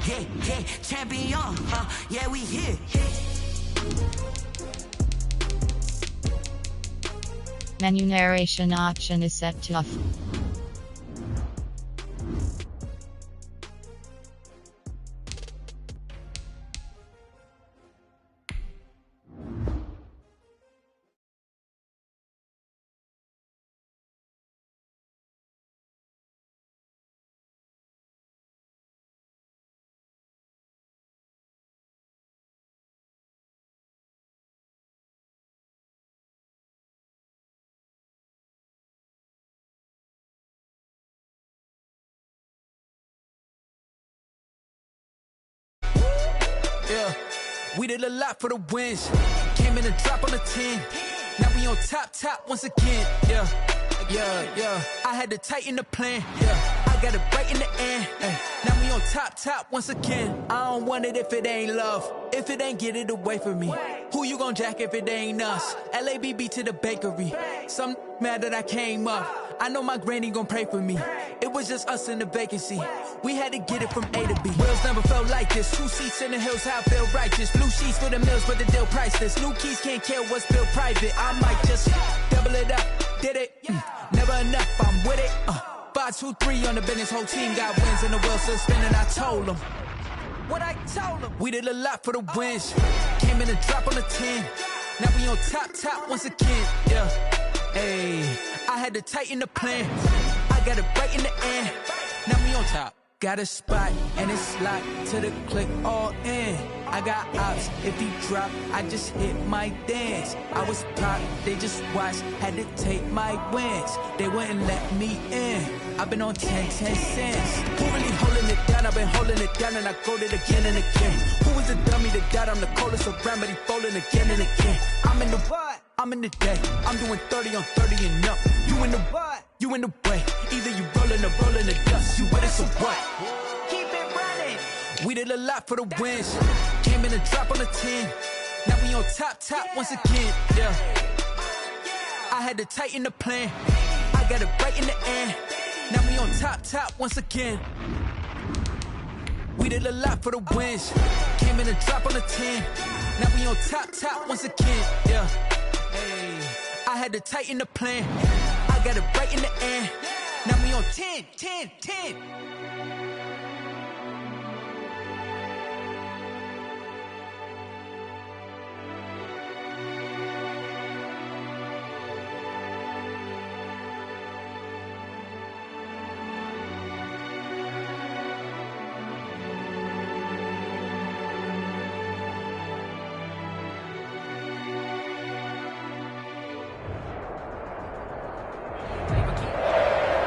Yeah, yeah, champion, yeah, we here. Menu narration option is set to off. Yeah, we did a lot for the wins. Came in a drop on the 10. Now we on top once again. Yeah, I had to tighten the plan. Yeah, I got it right in the end. Now we on top once again. I don't want it if it ain't love. If it ain't, get it away from me. Who you gon' jack if it ain't us? LABB to the bakery. Some mad that I came up. I know my granny gon' pray for me. It was just us in the vacancy. We had to get it from A to B. Wheels never felt like this. 2 seats in the hills, how I feel righteous. Blue sheets for the mills, but the deal priceless. New keys can't care what's built private. I might just double it up. Did it? Never enough, I'm with it. 5, 2, 3 on the business. Whole team got wins and the wheels still spinning. I told them what I told them. We did a lot for the wins. Came in a drop on the 10. Now we on top once again. Yeah. Hey, I had to tighten the plan. I got it right in the end. Now we on top. Got a spot and it's locked to the click all in. I got ops, if he drop, I just hit my dance. I was pop, they just watched, had to take my wins. They wouldn't let me in. I've been on 10 cents. Who really holding it down? I've been holding it down and I go it again and again. Who is the dummy that doubt I'm the coldest around, but he folding again and again. I'm in the what? I'm in the day. I'm doing 30 on 30 and up. You in the what? You in the way. Either you rolling or rolling the dust. You with it, so what? Keep it running. We did a lot for the wins. Came in a drop on the 10. Now we on top once again. Yeah. I had to tighten the plan. I got it right in the end. Now we on top once again. We did a lot for the wins. Came in a drop on the 10. Now we on top once again. Yeah. Hey, I had to tighten the plan. I got it right in the end. Now we on 10.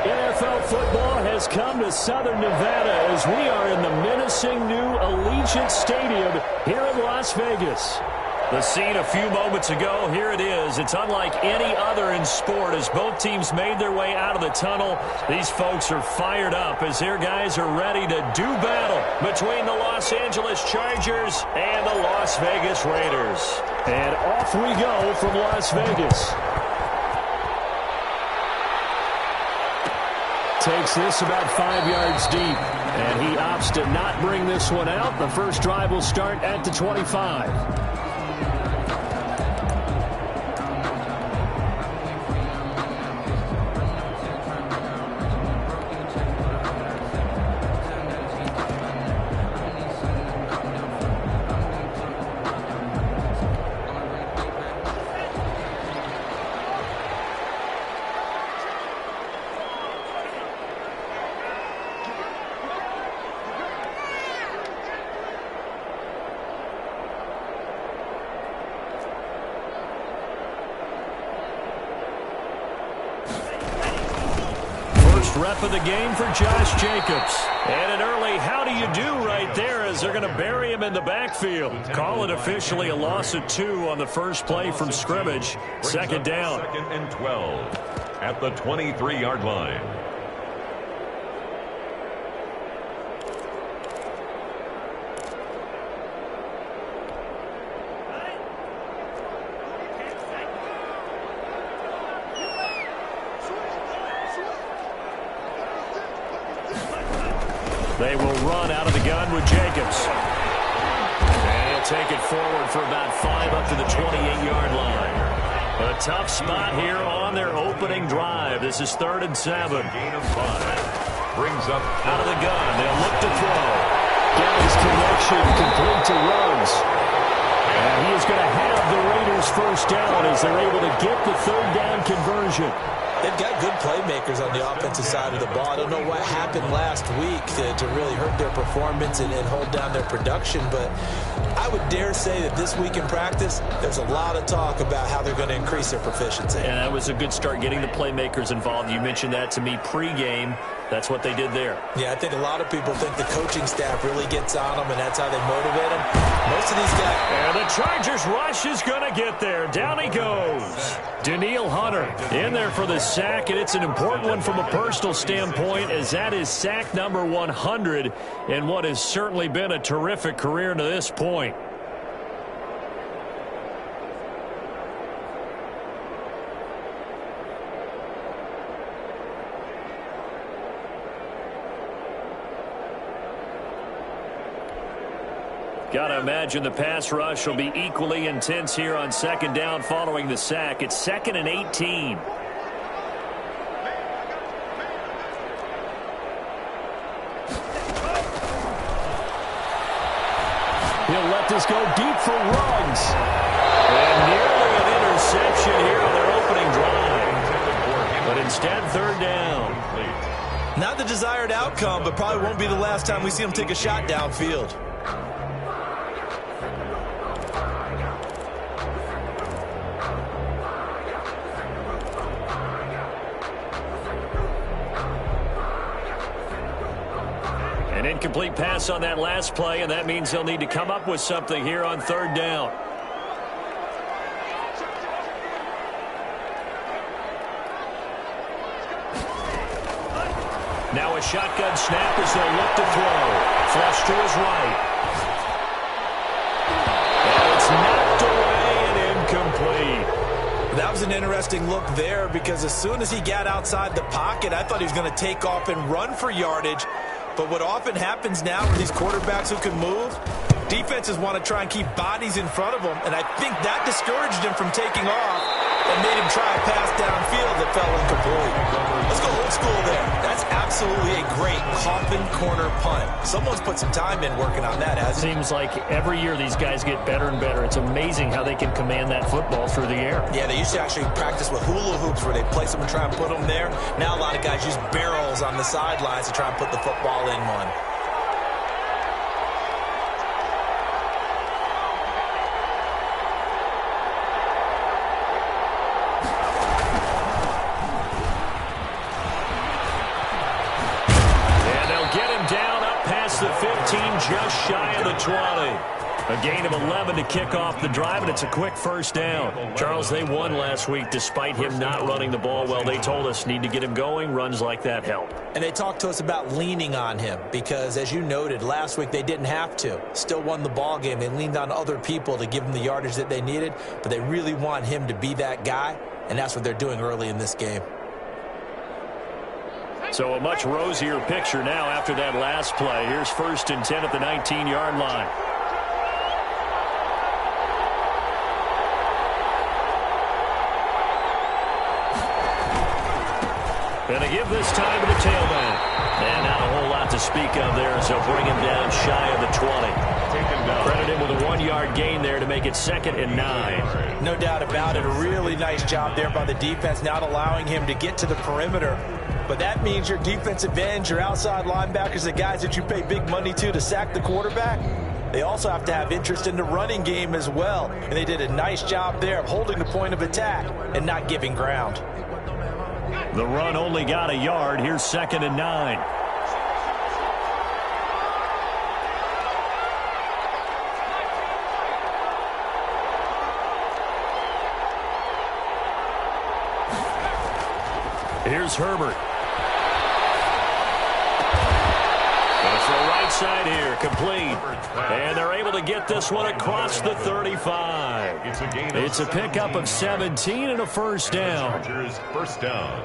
NFL football has come to Southern Nevada as we are in the menacing new Allegiant Stadium here in Las Vegas. The scene a few moments ago, here it is. It's unlike any other in sport as both teams made their way out of the tunnel. These folks are fired up as their guys are ready to do battle between the Los Angeles Chargers and the Las Vegas Raiders. And off we go from Las Vegas. Takes this about 5 yards deep, and he opts to not bring this one out. The first drive will start at the 25. Rep of the game for Josh Jacobs. And an early how do you do right there as they're going to bury him in the backfield. Call it officially a loss of 2 on the first play from scrimmage. Second down. 2nd and 12 at the 23-yard line. They will run out of the gun with Jacobs. And he'll take it forward for about 5 up to the 28-yard line. A tough spot here on their opening drive. This is 3rd and 7. Gain of 5. Brings up out of the gun. They'll look to throw. Galley's connection complete to Ruggs. And he is going to have the Raiders first down as they're able to get the 3rd down conversion. They've got good playmakers on the offensive side of the ball. I don't know what happened last week to really hurt their performance and hold down their production, but I would dare say that this week in practice, there's a lot of talk about how they're going to increase their proficiency. And that was a good start getting the playmakers involved. You mentioned that to me pregame. That's what they did there. Yeah, I think a lot of people think the coaching staff really gets on them, and that's how they motivate them. Most of these guys... And the Chargers rush is going to get there. Down he goes. Danielle Hunter in there for the sack, and it's an important one from a personal standpoint, as that is sack number 100 in what has certainly been a terrific career to this point. Got to imagine the pass rush will be equally intense here on 2nd down following the sack. It's 2nd and 18. He'll let this go deep for Ruggs. And nearly an interception here on their opening drive. But instead, 3rd down. Not the desired outcome, but probably won't be the last time we see him take a shot downfield. An incomplete pass on that last play, and that means they'll need to come up with something here on 3rd down. Now a shotgun snap as they'll look to throw. Flush to his right. And it's knocked away and incomplete. That was an interesting look there, because as soon as he got outside the pocket, I thought he was going to take off and run for yardage. But what often happens now with these quarterbacks who can move, defenses want to try and keep bodies in front of them, and I think that discouraged him from taking off and made him try a pass downfield that fell incomplete. Let's go old school there. That's absolutely a great coffin corner punt. Someone's put some time in working on that, hasn't he? Seems like every year these guys get better and better. It's amazing how they can command that football through the air. Yeah, they used to actually practice with hula hoops where they place them and try and put them there. Now a lot of guys use barrels on the sidelines to try and put the football in one. The 15, just shy of the 20. A gain of 11 to kick off the drive, and it's a quick first down. Charles, they won last week despite him not running the ball well. They told us need to get him going. Runs like that help. And they talked to us about leaning on him because, as you noted, last week they didn't have to. Still won the ball game. They leaned on other people to give them the yardage that they needed, but they really want him to be that guy, and that's what they're doing early in this game. So a much rosier picture now after that last play. Here's 1st and 10 at the 19-yard line. And they give this time to the tailback. And not a whole lot to speak of there, so bring him down shy of the 20. Credit him with a 1-yard gain there to make it 2nd and 9. No doubt about it. A really nice job there by the defense, not allowing him to get to the perimeter. But that means your defensive ends, your outside linebackers, the guys that you pay big money to sack the quarterback, they also have to have interest in the running game as well. And they did a nice job there of holding the point of attack and not giving ground. The run only got a yard. Here's 2nd and 9. Here's Herbert. It's the right side here, complete. And they're able to get this one across the 35. It's a pickup of 17 and a first down. First down.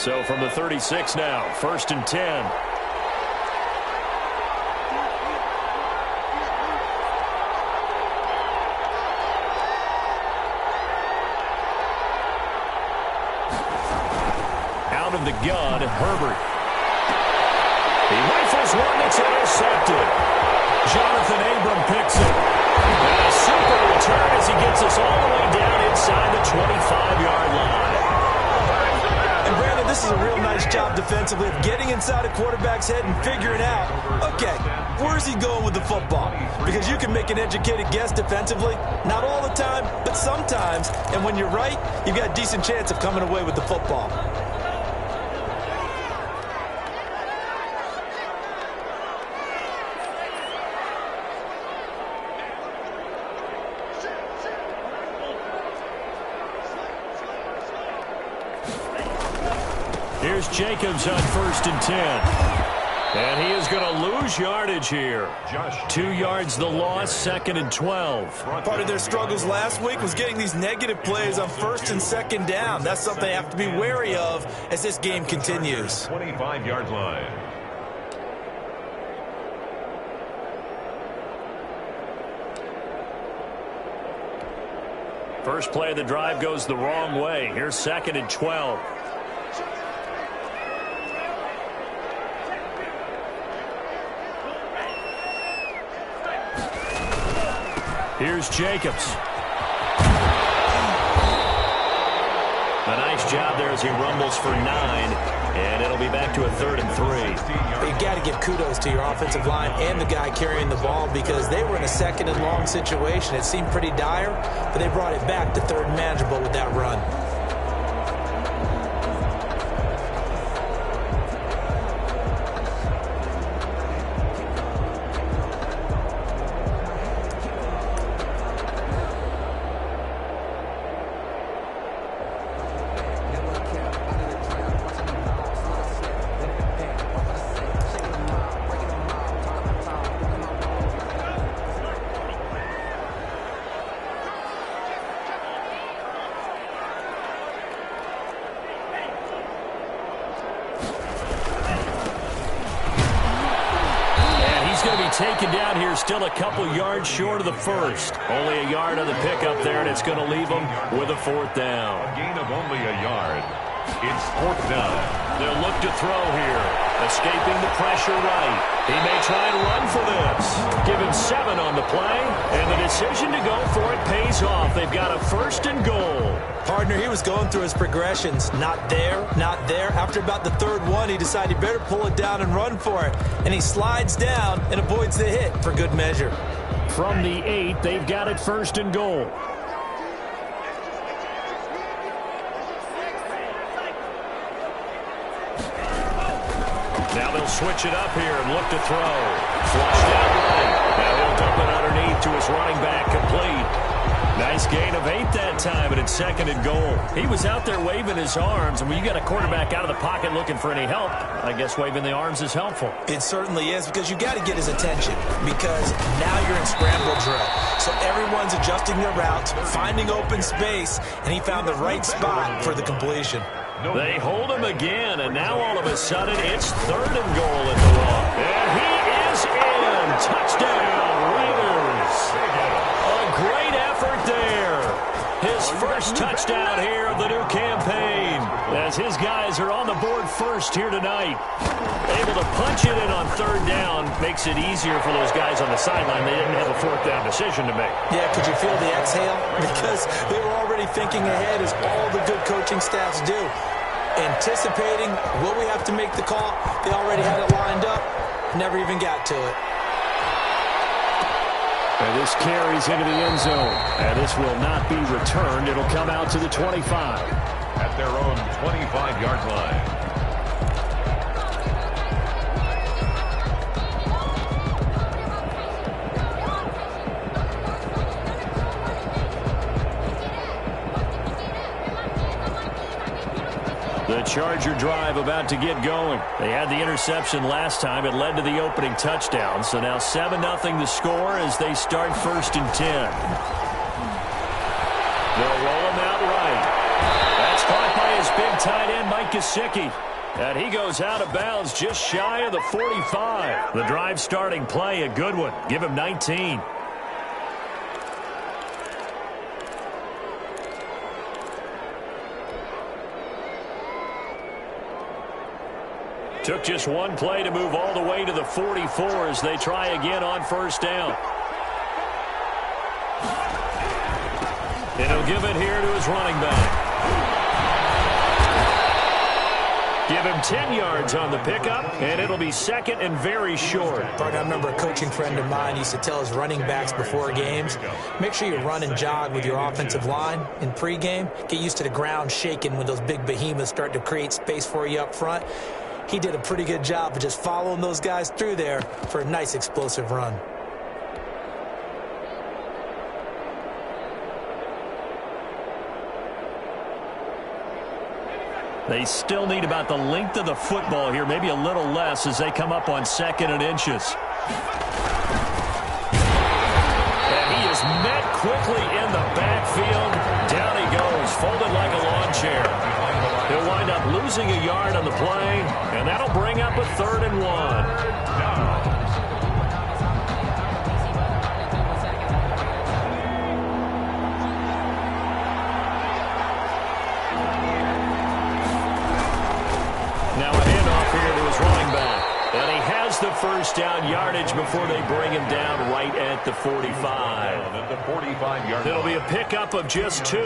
So from the 36 now, 1st and 10. Out of the gun, Herbert. He rifles one that's intercepted. Jonathan Abram picks it. And a super return as he gets us all the way down inside the 25-yard line. And Brandon, this is a real nice job defensively of getting inside a quarterback's head and figuring out, okay, where's he going with the football? Because you can make an educated guess defensively. Not all the time, but sometimes. And when you're right, you've got a decent chance of coming away with the football. Here's Jacobs on 1st and 10. And he is going to lose yardage here. 2 yards the loss, 2nd and 12. Part of their struggles last week was getting these negative plays on 1st and 2nd down. That's something they have to be wary of as this game continues. 25-yard line. First play of the drive goes the wrong way. Here's 2nd and 12. Here's Jacobs. A nice job there as he rumbles for 9, and it'll be back to a 3rd and 3. You got to give kudos to your offensive line and the guy carrying the ball because they were in a 2nd and long situation. It seemed pretty dire, but they brought it back to 3rd and manageable with that run. Taken down here, still a couple yards short of the first. Only a yard on the pickup there, and it's going to leave them with a 4th down. A gain of only a yard. It's 4th down. They'll look to throw here. Escaping the pressure right. He may try and run for this. Given 7 on the play, and the decision to go for it pays off. They've got a 1st and goal. Partner, he was going through his progressions. Not there, not there. After about the 3rd one, he decided he better pull it down and run for it. And he slides down and avoids the hit for good measure. From the 8, they've got it 1st and goal. Now they'll switch it up here and look to throw. Flushed out right. Now he'll dump it underneath to his running back, complete. Nice gain of 8 that time, and it's 2nd and goal. He was out there waving his arms, and when you got a quarterback out of the pocket looking for any help, I guess waving the arms is helpful. It certainly is, because you got to get his attention, because now you're in scramble drill. So everyone's adjusting their routes, finding open space, and he found the right spot for the completion. They hold him again, and now all of a sudden it's 3rd and goal at the one. And he is in. Touchdown, Raiders. A great effort there. His first touchdown here of the new campaign, as his guys are on the board first here tonight. Able to punch it in on 3rd down makes it easier for those guys on the sideline. They didn't have a 4th down decision to make. Yeah, could you feel the exhale? Because they were already thinking ahead, as all the good coaching staffs do. Anticipating, will we have to make the call? They already had it lined up, never even got to it. And this carries into the end zone. And this will not be returned. It'll come out to the 25. At their own 25-yard line. The Charger drive about to get going. They had the interception last time. It led to the opening touchdown. So now 7-0 the score as they start 1st and 10. They'll roll him out right. That's caught by his big tight end, Mike Gesicki. And he goes out of bounds just shy of the 45. The drive starting play, a good one. Give him 19. Took just one play to move all the way to the 44 as they try again on first down. And he'll give it here to his running back. Give him 10 yards on the pickup, and it'll be second and very short. I remember a coaching friend of mine used to tell his running backs before games, make sure you run and jog with your offensive line in pregame. Get used to the ground shaking when those big behemoths start to create space for you up front. He did a pretty good job of just following those guys through there for a nice explosive run. They still need about the length of the football here, maybe a little less as they come up on second and inches. And he is met quickly in the backfield. Down he goes, folded like a lawn chair. He'll wind up losing a yard on the play, and that'll bring up a 3rd and 1. The first down yardage before they bring him down right at the 45. It'll be a pickup of just 2,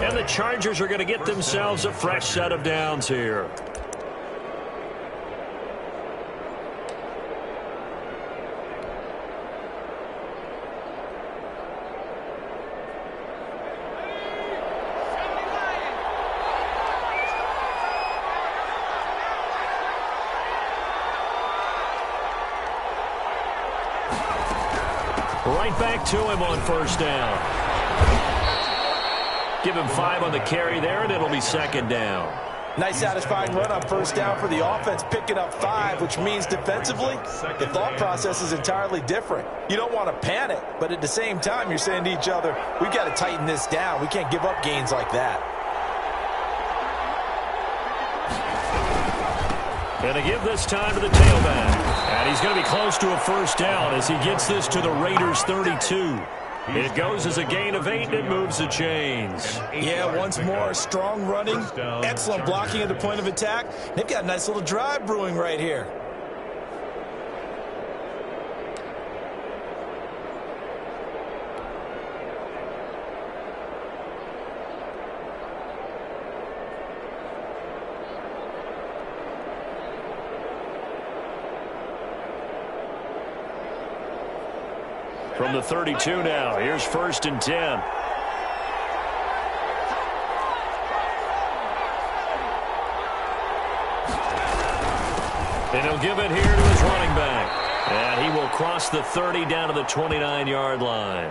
and the Chargers are going to get themselves a fresh set of downs here. Right back to him on first down. Give him 5 on the carry there, and it'll be second down. Nice satisfying run on first down for the offense, picking up 5, which means defensively, the thought process is entirely different. You don't want to panic, but at the same time, you're saying to each other, we've got to tighten this down. We can't give up gains like that. And to give this time to the tailback. And he's going to be close to a first down as he gets this to the Raiders' 32. It goes as a gain of 8, and it moves the chains. Yeah, once more, strong running, excellent blocking at the point of attack. They've got a nice little drive brewing right here. From the 32 now, here's 1st and 10. And he'll give it here to his running back. And he will cross the 30 down to the 29-yard line.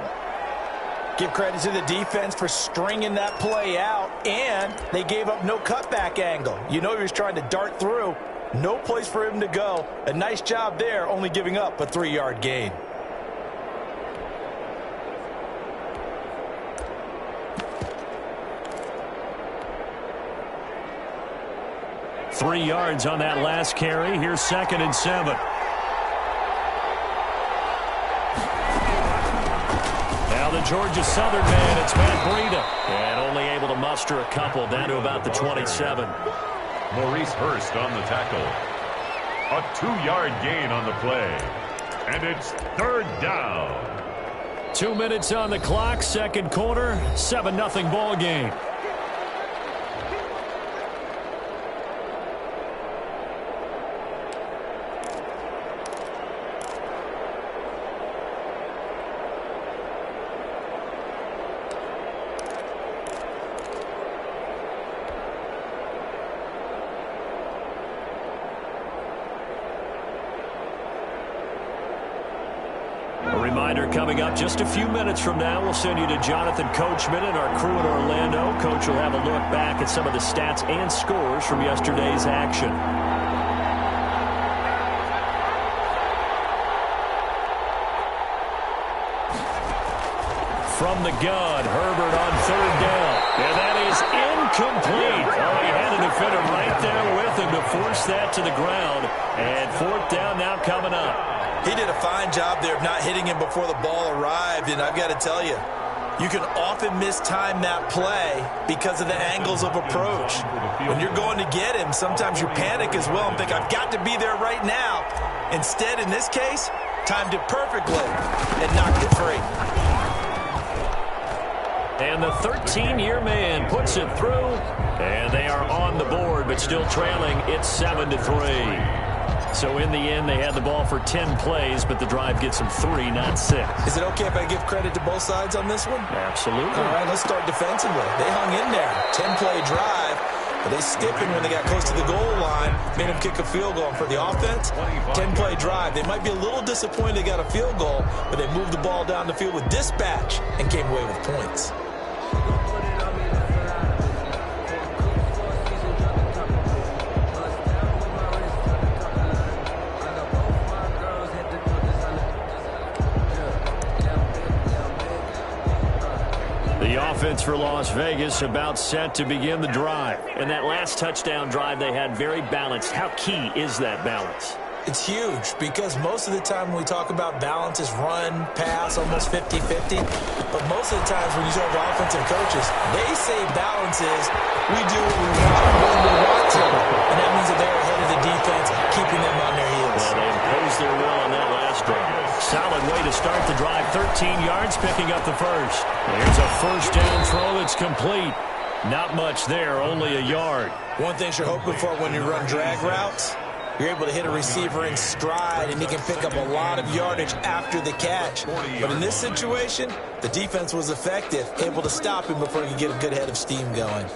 Give credit to the defense for stringing that play out, and they gave up no cutback angle. You know he was trying to dart through. No place for him to go. A nice job there, only giving up a 3-yard gain. Three yards on that last carry. Here's 2nd and 7. Now the Georgia Southern man, it's Matt Breida. And only able to muster a couple down to about the 27. Maurice Hurst on the tackle. A 2-yard gain on the play. And it's 3rd down. 2 minutes on the clock, second quarter, 7-0 ball game. Coming up just a few minutes from now, we'll send you to Jonathan Coachman and our crew in Orlando. Coach will have a look back at some of the stats and scores from yesterday's action. from the gun. Herbert on third down. And that is incomplete. Oh, he had a defender right there with him to force that to the ground. And fourth down now coming up. He did a fine job there of not hitting him before the ball arrived. And I've got to tell you, you can often mistime that play because of the angles of approach. When you're going to get him, sometimes you panic as well and think, I've got to be there right now. Instead, in this case, timed it perfectly and knocked it free. And the 13-year man puts it through, and they are on the board, but still trailing. It's 7-3. So in the end, they had the ball for 10 plays, but the drive gets them 3, not 6. Is it okay if I give credit to both sides on this one? Absolutely. All right, let's start defensively. They hung in there. 10-play drive, but they stiffened when they got close to the goal line, made them kick a field goal. And for the offense, 10-play drive. They might be a little disappointed they got a field goal, but they moved the ball down the field with dispatch and came away with points. Offense for Las Vegas about set to begin the drive. And that last touchdown drive they had very balanced. How key is that balance? It's huge because most of the time when we talk about balance is run, pass, almost 50-50. But most of the times when you talk to offensive coaches, they say balance is we do what we want when we want to. And that means that they're ahead of the defense, keeping them on their heels. Well, they imposed their will on that last drive. Solid way to start the drive. 13 yards, picking up the first. There's a first down throw that's complete. Not much there, only a yard. One thing you're hoping for when you run drag routes, you're able to hit a receiver in stride, and he can pick up a lot of yardage after the catch. But in this situation, the defense was effective, able to stop him before he could get a good head of steam going.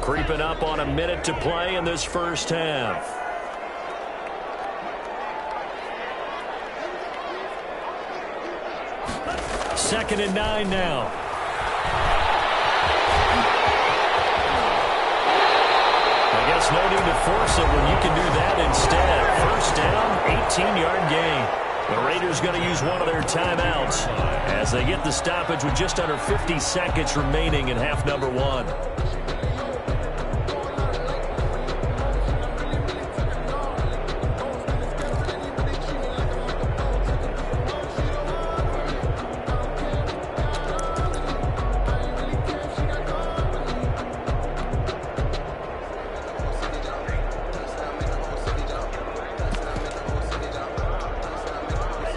Creeping up on a minute to play in this first half. Second and 9 now. I guess no need to force it when you can do that instead. First down, 18-yard gain. The Raiders going to use one of their timeouts as they get the stoppage with just under 50 seconds remaining in half number 1.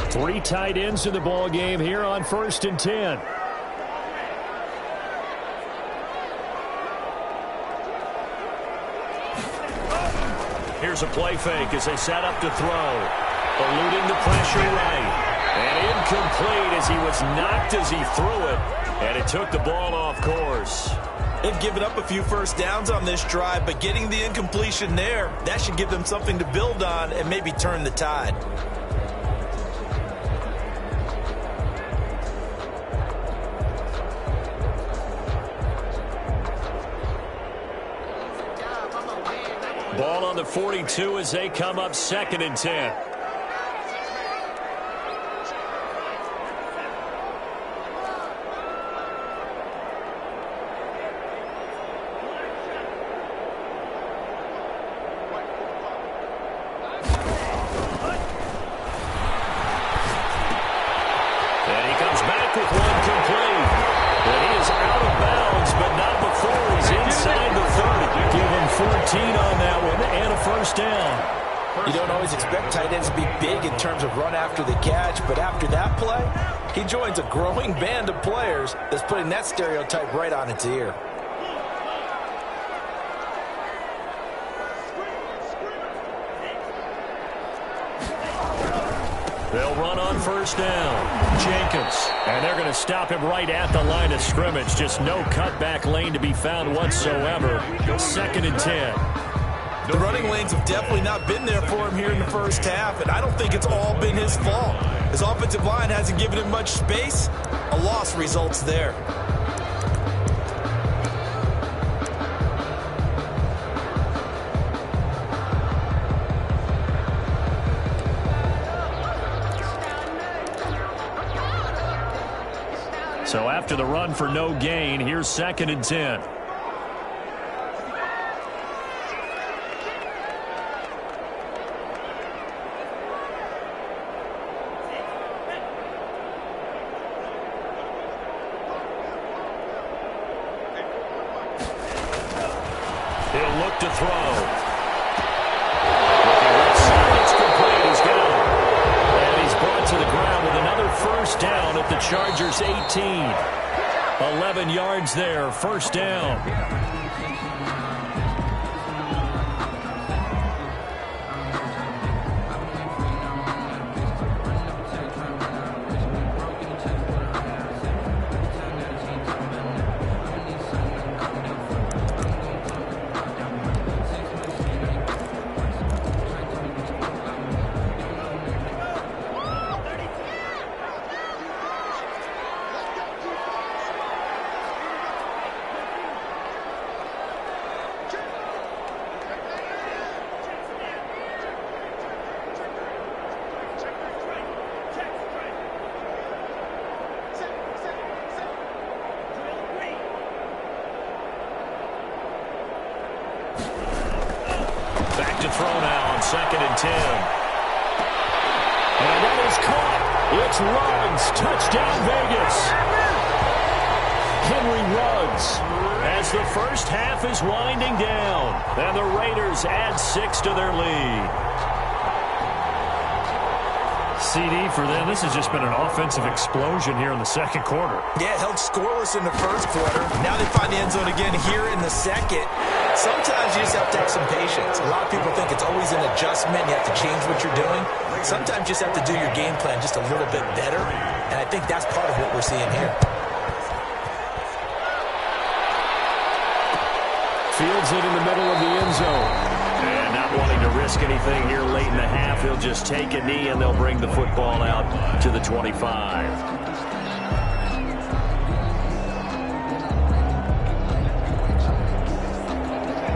Three tight ends in the ball game here on 1st and 10. Here's a play fake as they set up to throw. Eluding the pressure right. And incomplete as he was knocked as he threw it. And it took the ball off course. They've given up a few first downs on this drive, but getting the incompletion there, that should give them something to build on and maybe turn the tide. Ball on the 42 as they come up 2nd and 10. And he comes back with one complete. And he is out of bounds, but not before he's inside the 30. Give him 14 on that one and a first down. You don't always expect tight ends to be big in terms of run after the catch, but after that play, he joins a growing band of players that's putting that stereotype right on its ear. They'll run on first down. Jenkins. And they're going to stop him right at the line of scrimmage. Just no cutback lane to be found whatsoever. 2nd and 10. The running lanes have definitely not been there for him here in the first half, and I don't think it's all been his fault. His offensive line hasn't given him much space. A loss results there. So after the run for no gain, here's 2nd and 10. He'll look to throw. It's complete. He's got it. And he's brought to the ground with another first down at the Chargers' 18. 11 yards there, first down. Back to throw now on 2nd and 10. And that is caught. It's Ruggs. Touchdown, Vegas. Henry Ruggs as the first half is winding down. And the Raiders add 6 to their lead. CD for them. This has just been an offensive explosion here in the second quarter. Yeah, held scoreless in the first quarter. Now they find the end zone again here in the second. Sometimes you just have to have some patience. A lot of people think it's always an adjustment. You have to change what you're doing. Sometimes you just have to do your game plan just a little bit better. And I think that's part of what we're seeing here. Fields it in the middle of the end zone. And not wanting to risk anything here late in the half, he'll just take a knee and they'll bring the football out to the 25.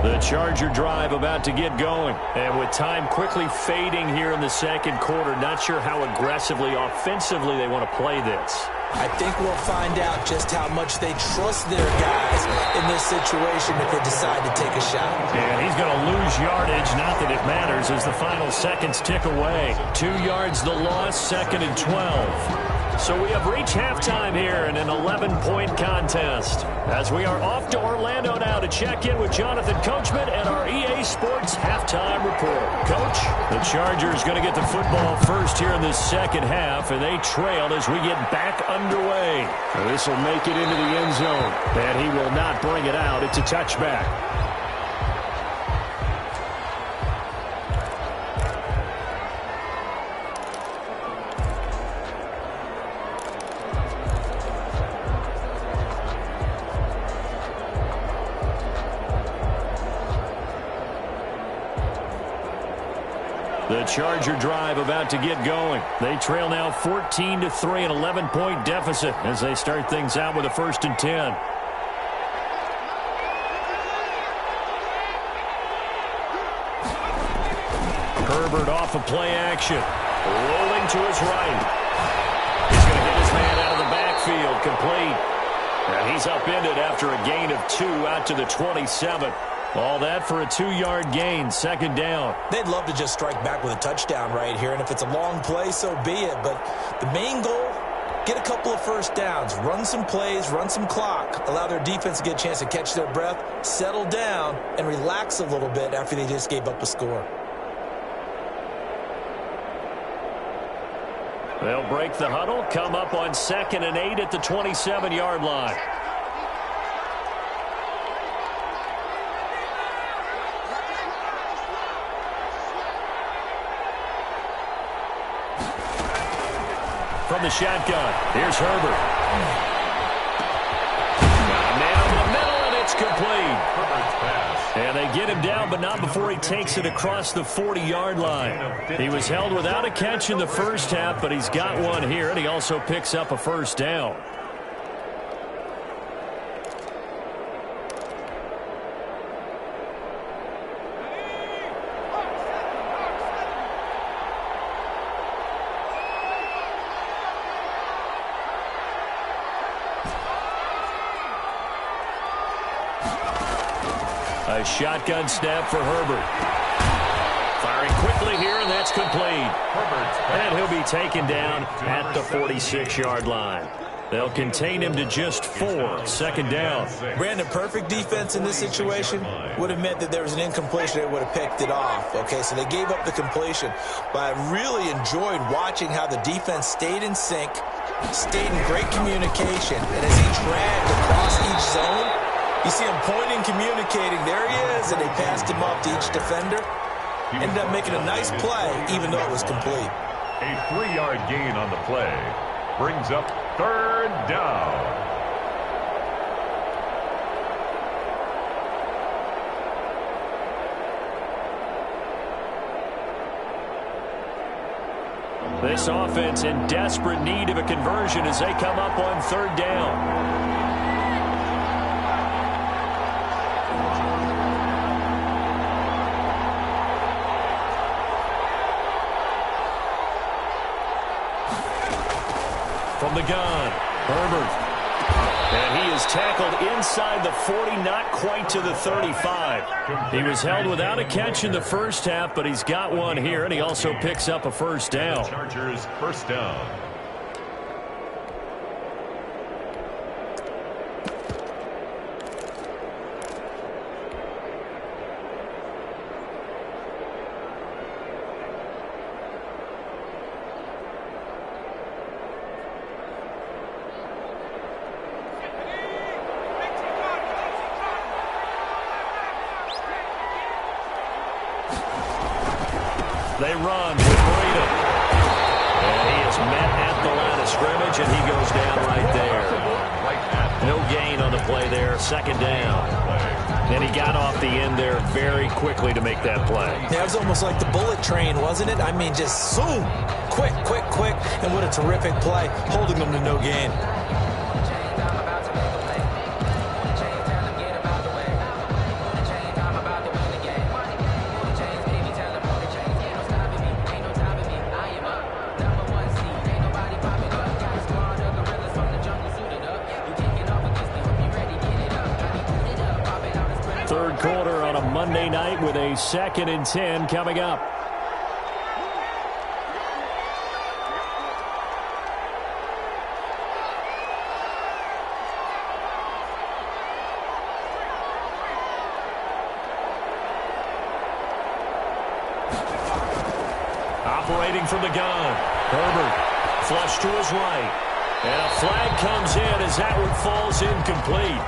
The Charger drive about to get going. And with time quickly fading here in the second quarter, not sure how aggressively, offensively they want to play this. I think we'll find out just how much they trust their guys in this situation if they decide to take a shot. And he's going to lose yardage, not that it matters, as the final seconds tick away. 2 yards the loss, 2nd and 12. So we have reached halftime here in an 11-point contest. As we are off to Orlando now to check in with Jonathan Coachman and our EA Sports halftime report. Coach, the Chargers going to get the football first here in this second half, and they trailed as we get back underway. This will make it into the end zone, and he will not bring it out. It's a touchback. The Charger drive about to get going. They trail now 14-3, an 11-point deficit as they start things out with a 1st and 10. Herbert off of play action. Rolling to his right. He's going to get his man out of the backfield, complete. And he's upended after a gain of 2 out to the 27. All that for a 2-yard gain, 2nd down. They'd love to just strike back with a touchdown right here, and if it's a long play, so be it. But the main goal, get a couple of first downs, run some plays, run some clock, allow their defense to get a chance to catch their breath, settle down, and relax a little bit after they just gave up a score. They'll break the huddle, come up on 2nd and 8 at the 27-yard line. From the shotgun, here's Herbert. Got a man over the middle, and it's complete. And they get him down, but not before he takes it across the 40-yard line. He was held without a catch in the first half, but he's got one here, and he also picks up a first down. A shotgun snap for Herbert. Firing quickly here, and that's complete. And he'll be taken down at the 46-yard line. They'll contain him to just 4. Second down. Brandon, perfect defense in this situation would have meant that there was an incompletion. They would have picked it off. Okay, so they gave up the completion. But I really enjoyed watching how the defense stayed in sync, stayed in great communication. And as he dragged across each zone, you see him pointing, communicating. There he is, and they passed him up to each defender. Ended up making a nice play, even though it was complete. A 3-yard gain on the play brings up third down. This offense in desperate need of a conversion as they come up on third down. From the gun, Herbert. And he is tackled inside the 40, not quite to the 35. He was held without a catch in the first half, but he's got one here, and he also picks up a first down. Chargers first down. They run with Breda. And he is met at the line of scrimmage, and he goes down right there. No gain on the play there. Second down. And he got off the end there very quickly to make that play. Yeah, it was almost like the bullet train, wasn't it? I mean, just zoom. Quick, quick, quick. And what a terrific play, holding them to no gain. Third quarter on a Monday night with a 2nd and 10 coming up. Operating from the gun, Herbert flush to his right. And a flag comes in as that one falls incomplete.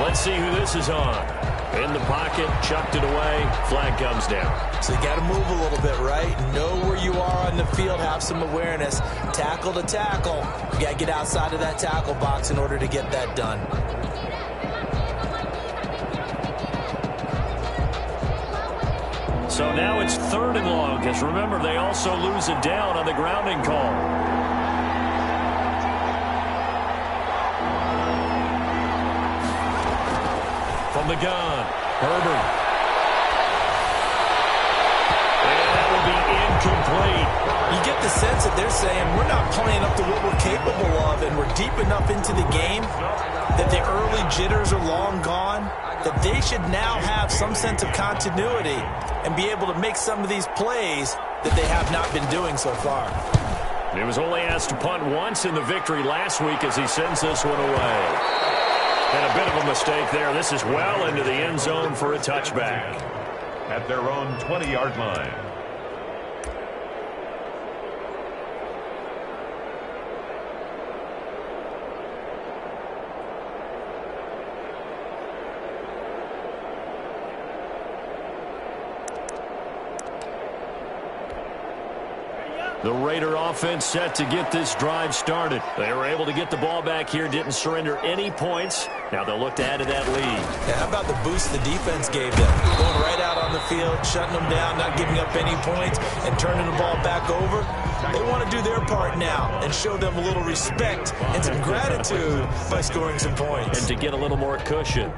Let's see who this is on. In the pocket, chucked it away, flag comes down. So you got to move a little bit, right? Know where you are on the field, have some awareness. Tackle to tackle. You got to get outside of that tackle box in order to get that done. So now it's 3rd and long, because remember, they also lose it down on the grounding call. From the gun, Herbert. And that will be incomplete. You get the sense that they're saying we're not playing up to what we're capable of, and we're deep enough into the game that the early jitters are long gone, that they should now have some sense of continuity and be able to make some of these plays that they have not been doing so far. He was only asked to punt once in the victory last week as he sends this one away. And a bit of a mistake there. This is well into the end zone for a touchback. At their own 20-yard line. The Raider offense set to get this drive started. They were able to get the ball back here, didn't surrender any points. Now they'll look to add to that lead. Yeah, how about the boost the defense gave them? Going right out on the field, shutting them down, not giving up any points, and turning the ball back over. They want to do their part now and show them a little respect and some gratitude by scoring some points. And to get a little more cushion.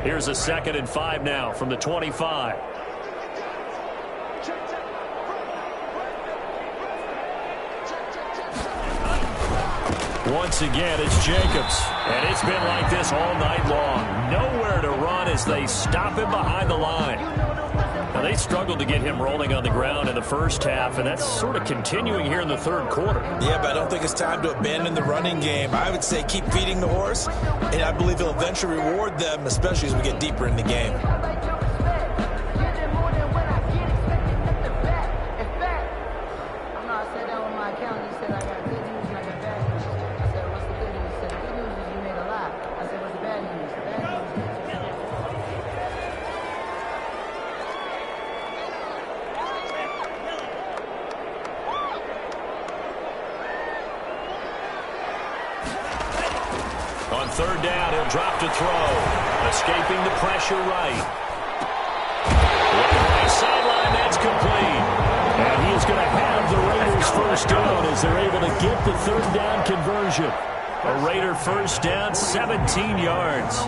Here's a 2nd and 5 now from the 25. Once again, it's Jacobs. And it's been like this all night long. Nowhere to run as they stop him behind the line. Now, they struggled to get him rolling on the ground in the first half, and that's sort of continuing here in the third quarter. Yeah, but I don't think it's time to abandon the running game. I would say keep feeding the horse, and I believe he'll eventually reward them, especially as we get deeper in the game. On third down, he'll drop to throw. Escaping the pressure right. Right sideline, that's complete. And he is going to have the Raiders first down as they're able to get the third down conversion. A Raider first down, 17 yards.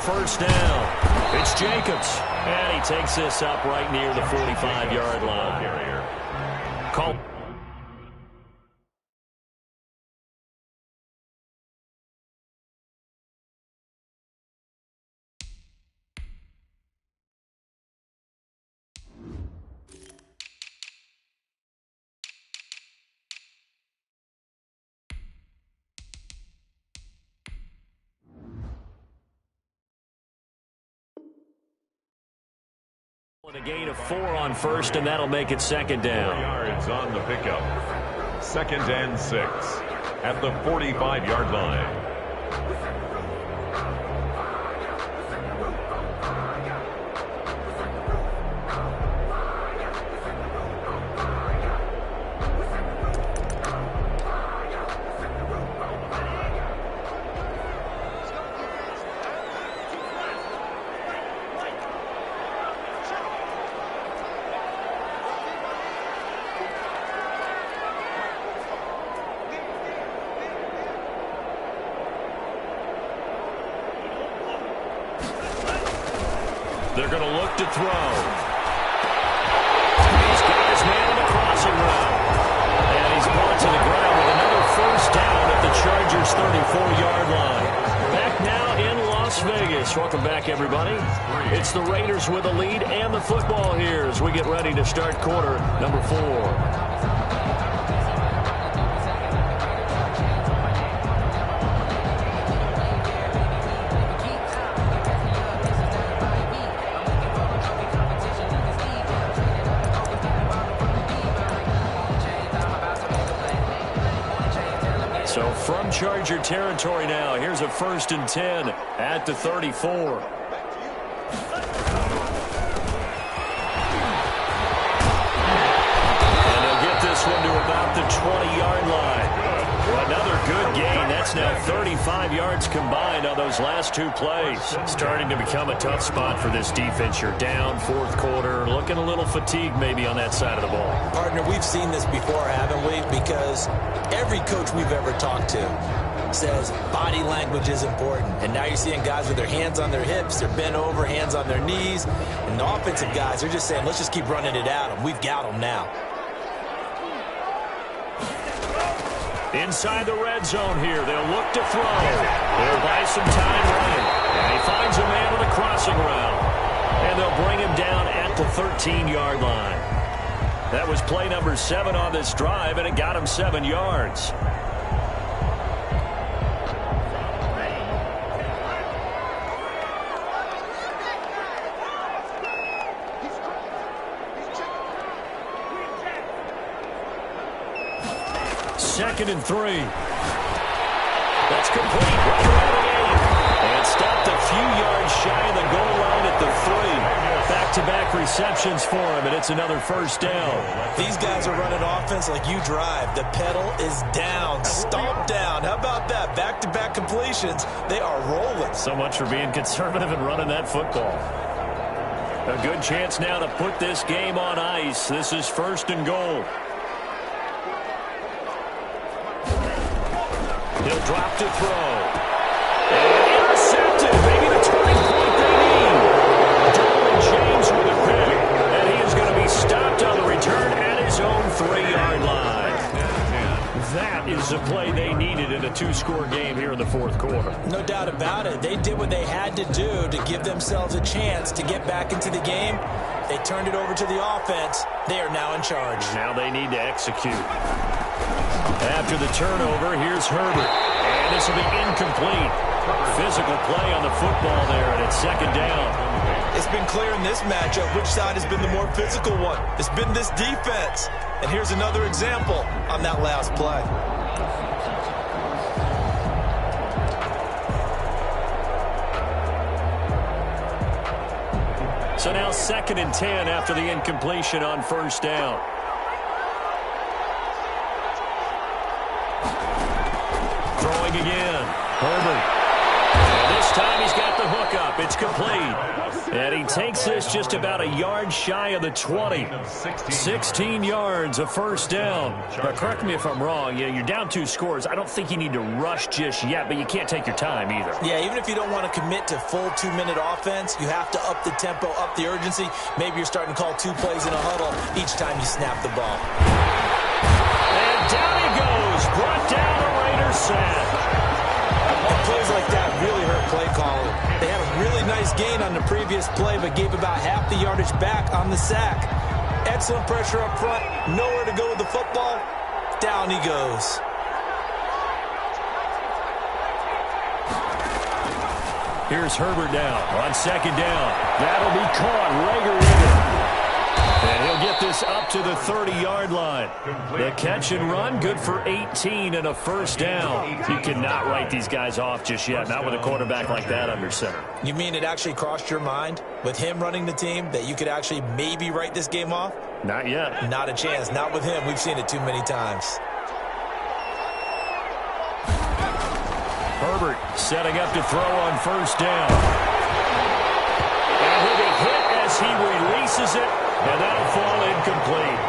First down. It's Jacobs. And he takes this up right near the 45-yard line. Call. A gain of 4 on first, and that'll make it second down. 4 yards on the pickup. 2nd and 6 at the 45-yard line. They're going to look to throw. He's got his man on the crossing route. And he's brought to the ground with another first down at the Chargers' 34-yard line. Back now in Las Vegas. Welcome back, everybody. It's the Raiders with the lead and the football here as we get ready to start quarter number 4. So from Charger territory now, here's a 1st and 10 at the 34. And they'll get this one to about the 20-yard line. Another good gain. That's now 35 yards combined on those last 2 plays. Starting to become a tough spot for this defense. You're down 4th quarter, looking a little fatigued maybe on that side of the ball. Partner, we've seen this before, haven't we? Because every coach we've ever talked to says body language is important. And now you're seeing guys with their hands on their hips, they're bent over, hands on their knees. And the offensive guys, they're just saying, let's just keep running it at them. We've got them now. Inside the red zone here, they'll look to throw. They'll buy some time running. And he finds a man with a crossing route. And they'll bring him down at the 13-yard line. That was play number 7 on this drive, and it got him 7 yards. Second and 3. That's complete. Right around the 8. And stopped a few yards shy of the goal line at the 3. Back back-to-back receptions for him, and it's another first down. These guys are running offense like you drive. The pedal is down, stomp down. How about that? Back-to-back completions. They are rolling. So much for being conservative and running that football. A good chance now to put this game on ice. This is 1st and goal. He'll drop to throw. And intercepted. Maybe the turning point they need. Derwin James with a pick. And he is going to be stopped on the return at his own 3-yard line. That is the play they needed in a 2-score game here in the 4th quarter. No doubt about it. They did what they had to do to give themselves a chance to get back into the game. They turned it over to the offense. They are now in charge. Now they need to execute. After the turnover, here's Herbert. And this will be incomplete. Physical play on the football there, and it's 2nd down. It's been clear in this matchup which side has been the more physical one. It's been this defense. And here's another example on that last play. So now 2nd and 10 after the incompletion on 1st down. Throwing again. Herbert. And this time he's got the hook up. It's complete. And he takes this just about a yard shy of the 20. 16 yards, a 1st down. Now, correct me if I'm wrong. You're down 2 scores. I don't think you need to rush just yet, but you can't take your time either. Yeah, even if you don't want to commit to full 2-minute offense, you have to up the tempo, up the urgency. Maybe you're starting to call 2 plays in a huddle each time you snap the ball. And down he goes. Brought down a Raider sack. Plays like that really hurt play calling. They had a really nice gain on the previous play, but gave about half the yardage back on the sack. Excellent pressure up front. Nowhere to go with the football. Down he goes. Here's Herbert now on 2nd down. That'll be caught. Rager with it. And he'll get this up to the 30-yard line. The catch and run, good for 18 and a 1st down. You cannot write these guys off just yet, not with a quarterback like that under center. You mean it actually crossed your mind with him running the team that you could actually maybe write this game off? Not yet. Not a chance. Not with him. We've seen it too many times. Herbert setting up to throw on 1st down. And he'll be hit as he releases it. And that'll fall incomplete.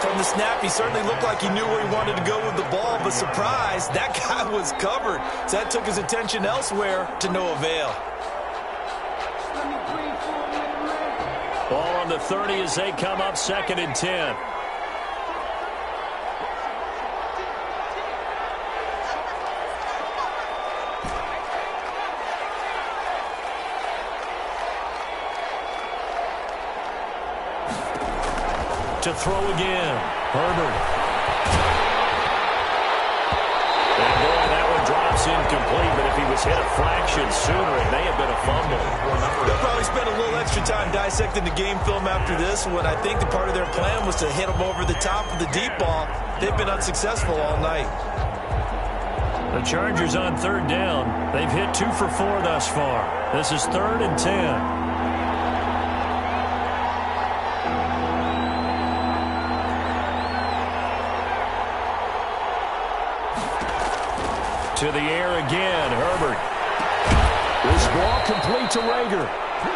From the snap, he certainly looked like he knew where he wanted to go with the ball, but surprise, that guy was covered. So that took his attention elsewhere to no avail. Ball on the 30 as they come up 2nd and 10. To throw again. Herbert. And boy, that one drops incomplete, but if he was hit a fraction sooner, it may have been a fumble. They'll probably spend a little extra time dissecting the game film after this one. I think the part of their plan was to hit him over the top of the deep ball. They've been unsuccessful all night. The Chargers on 3rd down. They've hit 2 for 4 thus far. This is 3rd and 10. To the air again, Herbert. This ball complete to Rager.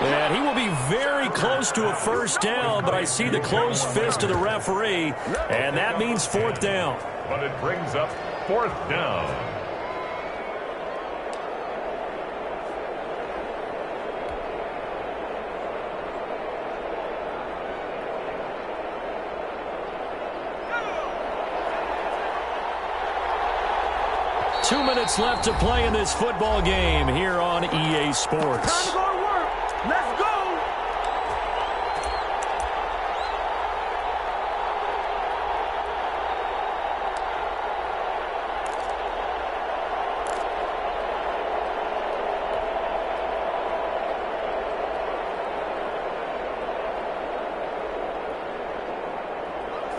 And he will be very close to a 1st down, but I see the closed fist of the referee, and that means 4th down. But it brings up 4th down. Two minutes left to play in this football game here on EA Sports. Time to go to work. Let's go.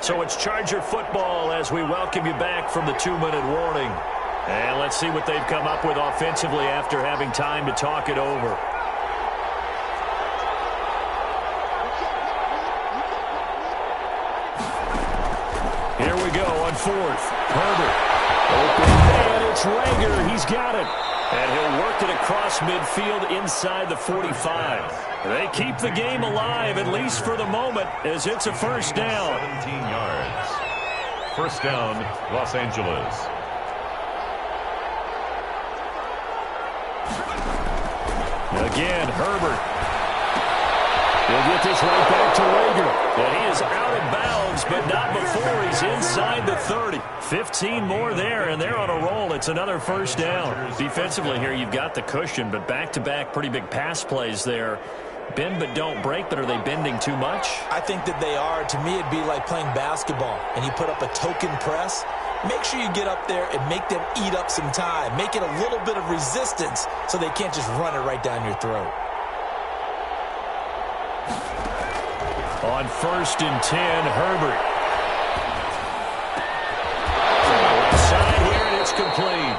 So it's Charger football as we welcome you back from the 2-minute warning. And let's see what they've come up with offensively after having time to talk it over. Here we go on fourth. Herbert. Open man, it's Rager. He's got it. And he'll work it across midfield inside the 45. They keep the game alive, at least for the moment, as it's a first down. 17 yards. First down, Los Angeles. Again, Herbert. He'll get this right back to Rager. And he is out of bounds, but not before he's inside the 30. 15 more there, and they're on a roll. It's another first down. Defensively here, you've got the cushion, but back-to-back pretty big pass plays there. Bend but don't break, but are they bending too much? I think that they are. To me, it'd be like playing basketball, and you put up a token press. Make sure you get up there and make them eat up some time. Make it a little bit of resistance so they can't just run it right down your throat. On 1st and 10, Herbert. Side here, and it's complete.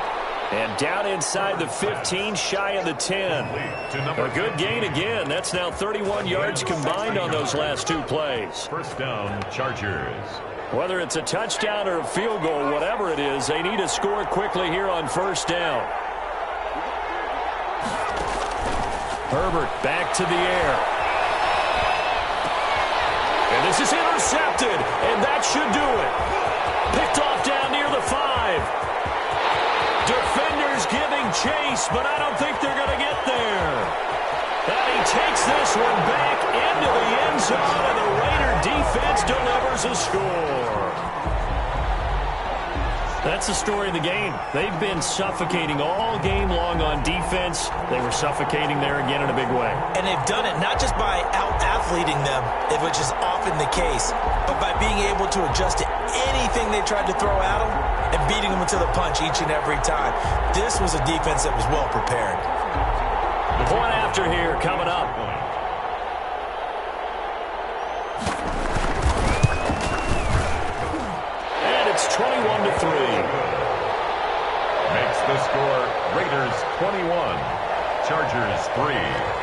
And down inside the 15, shy of the 10. A good gain again. That's now 31 yards combined on those last two plays. First down, Chargers. Whether it's a touchdown or a field goal, whatever it is, they need to score quickly here on first down. Herbert back to the air. And this is intercepted, and that should do it. Picked off down near the 5. Defenders giving chase, but I don't think they're going to get there. And he takes this one back into the end zone, and the Raider defense delivers a score. That's the story of the game. They've been suffocating all game long on defense. They were suffocating there again in a big way. And they've done it not just by out-athleting them, which is often the case, but by being able to adjust to anything they tried to throw at them and beating them to the punch each and every time. This was a defense that was well prepared. The point after here coming up. And it's 21-3. Makes the score Raiders 21, Chargers 3.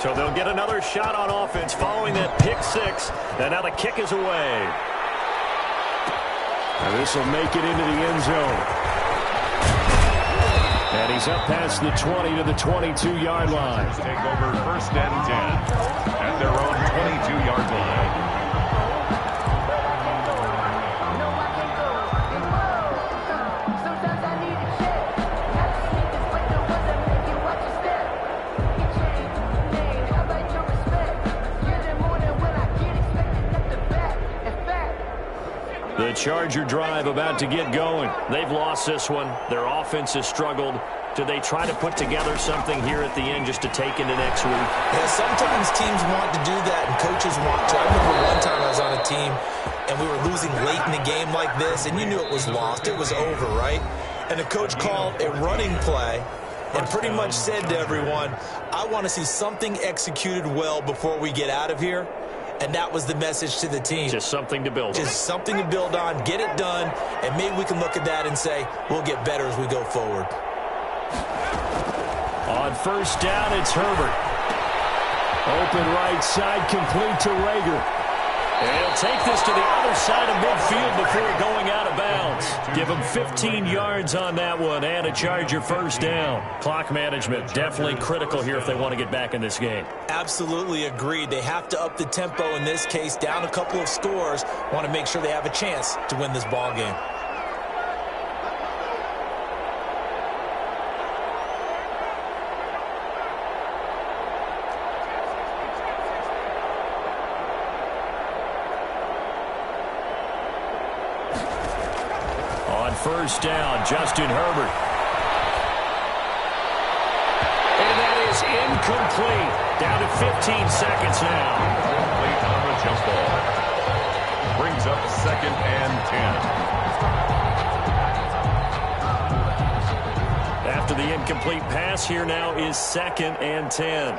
So they'll get another shot on offense following that pick six. And now the kick is away. And this will make it into the end zone. And he's up past the 20 to the 22-yard line. Take over 1st and 10 at their own 22-yard line. The Charger drive about to get going. They've lost this one. Their offense has struggled. Do they try to put together something here at the end just to take into next week? Yeah, sometimes teams want to do that and coaches want to. I remember one time I was on a team and we were losing late in the game like this, and you knew it was lost. It was over, right? And the coach called a running play and pretty much said to everyone, I want to see something executed well before we get out of here. And that was the message to the team. Just something to build on. Just something to build on, get it done, and maybe we can look at that and say, we'll get better as we go forward. On first down, it's Herbert. Open right side, complete to Rager. And he'll take this to the other side of midfield before going out of bounds. Give him 15 yards on that one and a Charger first down. Clock management definitely critical here if they want to get back in this game. Absolutely agreed. They have to up the tempo in this case, down a couple of scores. Want to make sure they have a chance to win this ball game. First down, Justin Herbert. And that is incomplete. Down to 15 seconds now. Late on the jump ball. Brings up 2nd and 10. After the incomplete pass, here now is 2nd and 10.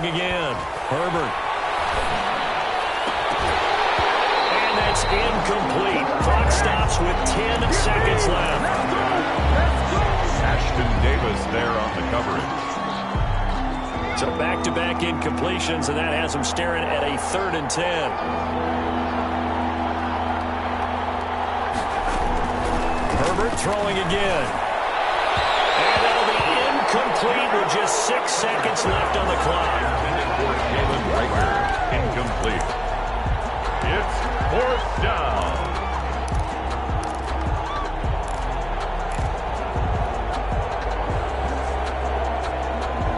throwing again. Herbert. And that's incomplete. Clock stops with 10 seconds left. Ashton Davis there on the coverage. So back-to-back incompletions, and that has him staring at a 3rd and 10. Herbert throwing again. And that'll be incomplete with just 6 seconds left on the clock. For Jalen Riker, incomplete. It's 4th down.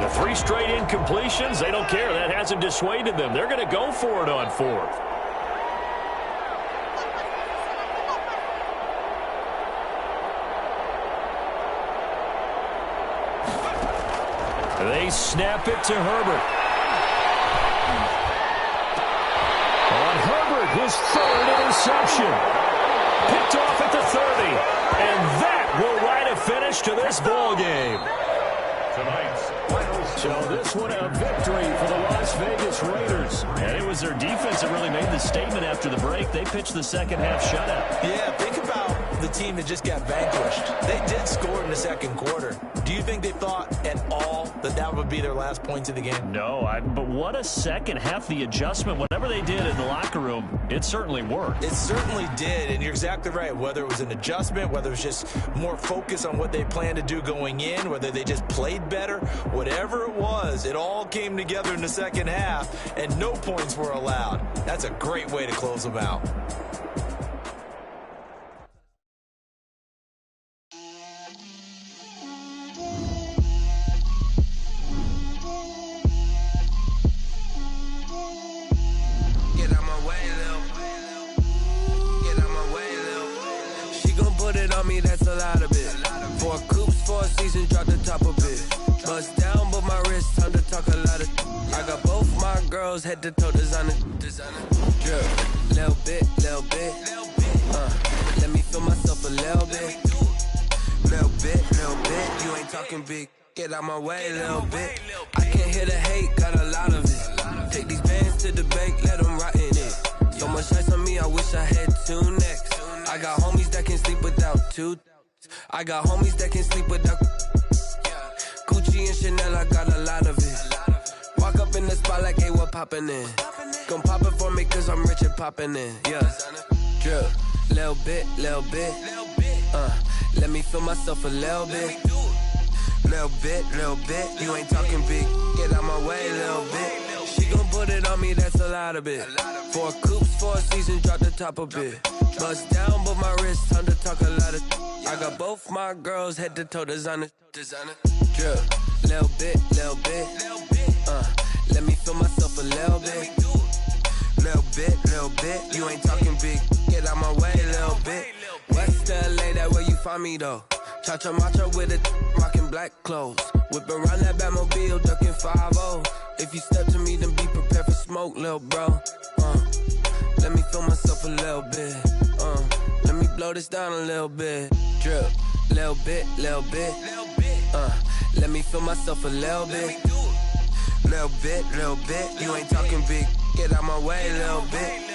The 3 straight incompletions, they don't care. That hasn't dissuaded them. They're going to go for it on 4th. They snap it to Herbert. On Herbert, his 3rd interception. Picked off at the 30. And that will write a finish to this ball game. Tonight's final So this one a victory for the Las Vegas Raiders. And it was their defense that really made the statement after the break. They pitched the second half shutout. Yeah, think about the team that just got vanquished. They did score in the second quarter. Do you think they thought at all that that would be their last points of the game? No, but what a second half. The adjustment, whatever they did in the locker room, it certainly worked. It certainly did, and you're exactly right. Whether it was an adjustment, whether it was just more focus on what they planned to do going in, whether they just played better, whatever it was, it all came together in the second half, and no points were allowed. That's a great way to close them out. That's a lot of it. 4 coops, 4 seasons, drop the top of it. Bust down, but my wrist, time to talk a lot of. I got both my girls head to toe designer. Drip, little bit. Let me feel myself a little bit. Little bit. You ain't talking big. Get out my way, little bit. I can't hear the hate, got a lot of it. Take these bands to the bank, let them rot in it. So much ice on me, I wish I had 2 necks. I got homies that can sleep without 2. I got homies that can sleep without Gucci and Chanel, I got a lot of it. Walk up in the spot like, hey, what poppin' in? Gon' pop it for me cause I'm rich and poppin' in. Yeah, drip, little bit. Let me feel myself a little bit. Little bit. You ain't talking big. Get out my way, little bit. She gon' put it on me, that's a lot of it. 4 coops, 4 seasons, drop the top a bit. Bust down, but my wrist, time to talk a lot of. I got both my girls head to toe designer. Drip, little bit. Let me feel myself a little bit. Little bit. You ain't talking big. Get out my way, little bit. West LA, that where you find me though. Cha-cha matcha with it, rockin' black clothes. Whip around that Batmobile, ducking 5-0. If you step to me, then be prepared for smoke, little bro. Let me feel myself a little bit. Let me blow this down a little bit. Drip, little bit. Let me feel myself a little bit. Little bit. You ain't talking big. Get out my way, little bit.